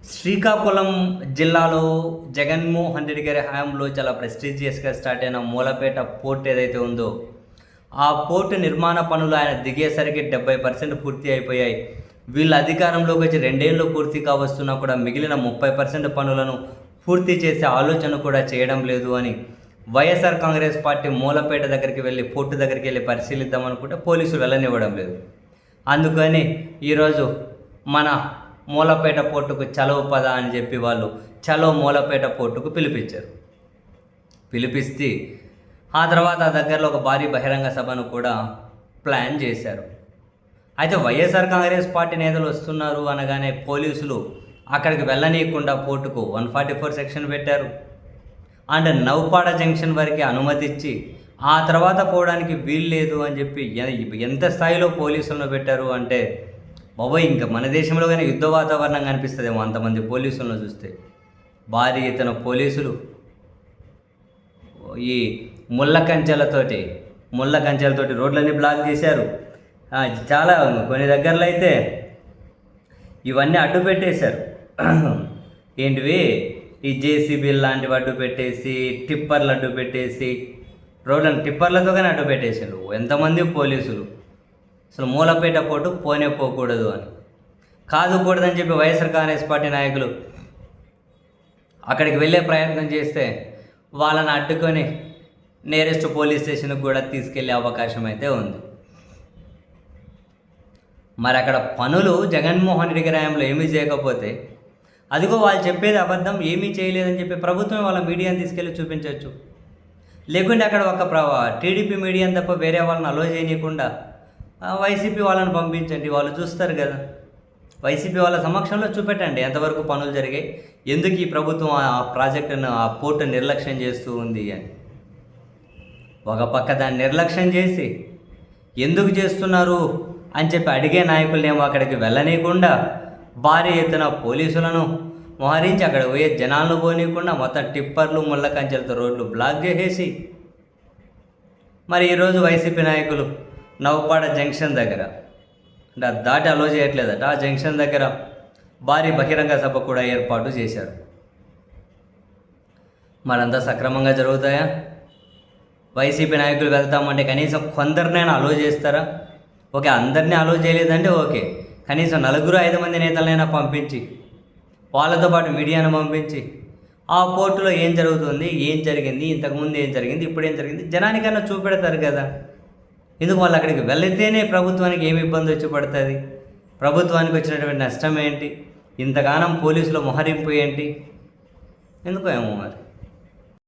శ్రీకాకుళం జిల్లాలో జగన్మోహన్ రెడ్డి గారి హయాంలో చాలా ప్రెస్టీజియస్గా స్టార్ట్ అయిన మూలపేట పోర్ట్ ఏదైతే ఉందో ఆ పోర్టు నిర్మాణ పనులు ఆయన దిగేసరికి 70% పూర్తి అయిపోయాయి. వీళ్ళ అధికారంలోకి వచ్చి 2 ఏళ్ళు పూర్తి కావస్తున్నా కూడా మిగిలిన 30% పనులను పూర్తి చేసే ఆలోచన కూడా చేయడం లేదు అని వైఎస్ఆర్ కాంగ్రెస్ పార్టీ మూలపేట దగ్గరికి వెళ్ళి పోర్టు దగ్గరికి వెళ్ళి పరిశీలిద్దామనుకుంటే పోలీసులు వెళ్ళనివ్వడం లేదు. అందుకని ఈరోజు మన మూలపేట పోర్టుకు చలో పద అని చెప్పి వాళ్ళు చలో మూలపేట పోర్టుకు పిలిపిస్తే ఆ తర్వాత దగ్గరలో ఒక భారీ బహిరంగ సభను కూడా ప్లాన్ చేశారు. అయితే వైఎస్ఆర్ కాంగ్రెస్ పార్టీ నేతలు వస్తున్నారు అనగానే పోలీసులు అక్కడికి వెళ్ళనీయకుండా పోర్టుకు 144 సెక్షన్ పెట్టారు. అండ్ నౌపాడ జంక్షన్ వరకు అనుమతి ఇచ్చి ఆ తర్వాత పోవడానికి వీలు లేదు అని చెప్పి ఎంత స్థాయిలో పోలీసులను పెట్టారు అంటే బాబోయ్, ఇంకా మన దేశంలో కానీ యుద్ధ వాతావరణం కనిపిస్తుందేమో అంతమంది పోలీసులను చూస్తే. భారీ ఎత్తున పోలీసులు ఈ ముళ్ళ కంచెలతోటి రోడ్లన్నీ బ్లాక్ చేశారు. చాలా కొన్ని దగ్గరలో అయితే ఇవన్నీ అడ్డు పెట్టేశారు. ఏంటివి, ఈ జేసీబీ లాంటివి అడ్డు పెట్టేసి, టిప్పర్లు అడ్డు పెట్టేసి, రోడ్లను టిప్పర్లతో కానీ అడ్డు పెట్టేశారు. ఎంతమంది పోలీసులు అసలు మూలపేట పోటు పోకూడదు అని కాదుకూడదని చెప్పి వైఎస్ఆర్ కాంగ్రెస్ పార్టీ నాయకులు అక్కడికి వెళ్ళే ప్రయత్నం చేస్తే వాళ్ళని అడ్డుకొని నియరెస్ట్ పోలీస్ స్టేషన్కి కూడా తీసుకెళ్లే అవకాశం అయితే ఉంది. మరి అక్కడ పనులు జగన్మోహన్ రెడ్డి గారి హయాంలో ఏమీ చేయకపోతే అదిగో వాళ్ళు చెప్పేది అబద్ధం, ఏమీ చేయలేదని చెప్పి ప్రభుత్వం వాళ్ళ మీడియాని తీసుకెళ్ళి చూపించవచ్చు. లేకుంటే అక్కడ ఒక టీడీపీ మీడియాని తప్ప వేరే వాళ్ళని అలో చేయనీయకుండా వైసీపీ వాళ్ళని పంపించండి, వాళ్ళు చూస్తారు కదా. వైసీపీ వాళ్ళ సమక్షంలో చూపెట్టండి ఎంతవరకు పనులు జరిగాయి, ఎందుకు ఈ ప్రభుత్వం ఆ ప్రాజెక్టును ఆ పోర్టు నిర్లక్ష్యం చేస్తూ ఉంది అని. ఒక పక్క దాన్ని నిర్లక్ష్యం చేసి ఎందుకు చేస్తున్నారు అని చెప్పి అడిగే నాయకులనేమో అక్కడికి వెళ్ళనీయకుండా భారీ ఎత్తున పోలీసులను మోహరించి అక్కడ పోయే జనాలను పోనీయకుండా మొత్తం టిప్పర్లు ముళ్ళ కంచెలతో రోడ్లు బ్లాక్ చేసేసి మరి ఈరోజు వైసీపీ నాయకులు నౌపాడ జంక్షన్ దగ్గర అంటే దాటి అలో చేయట్లేదట. ఆ జంక్షన్ దగ్గర భారీ బహిరంగ సభ కూడా ఏర్పాటు చేశారు. మరంతా సక్రమంగా జరుగుతాయా? వైసీపీ నాయకులు వెళ్తామంటే కనీసం కొందరినైనా అలో చేస్తారా? ఓకే, అందరినీ అలో చేయలేదంటే ఓకే, కనీసం 4-5 మంది నేతలనైనా పంపించి వాళ్ళతో పాటు మీడియాను పంపించి ఆ పోర్టులో ఏం జరుగుతుంది, ఏం జరిగింది, ఇంతకుముందు ఏం జరిగింది, ఇప్పుడు ఏం జరిగింది జనానికన్నా చూపెడతారు కదా. ఎందుకు వాళ్ళు అక్కడికి వెళితేనే ప్రభుత్వానికి ఏమి ఇబ్బంది వచ్చి పడుతుంది, ప్రభుత్వానికి వచ్చినటువంటి నష్టం ఏంటి, ఇంతగానం పోలీసుల మొహరింపు ఏంటి, ఎందుకో ఏమో మరి.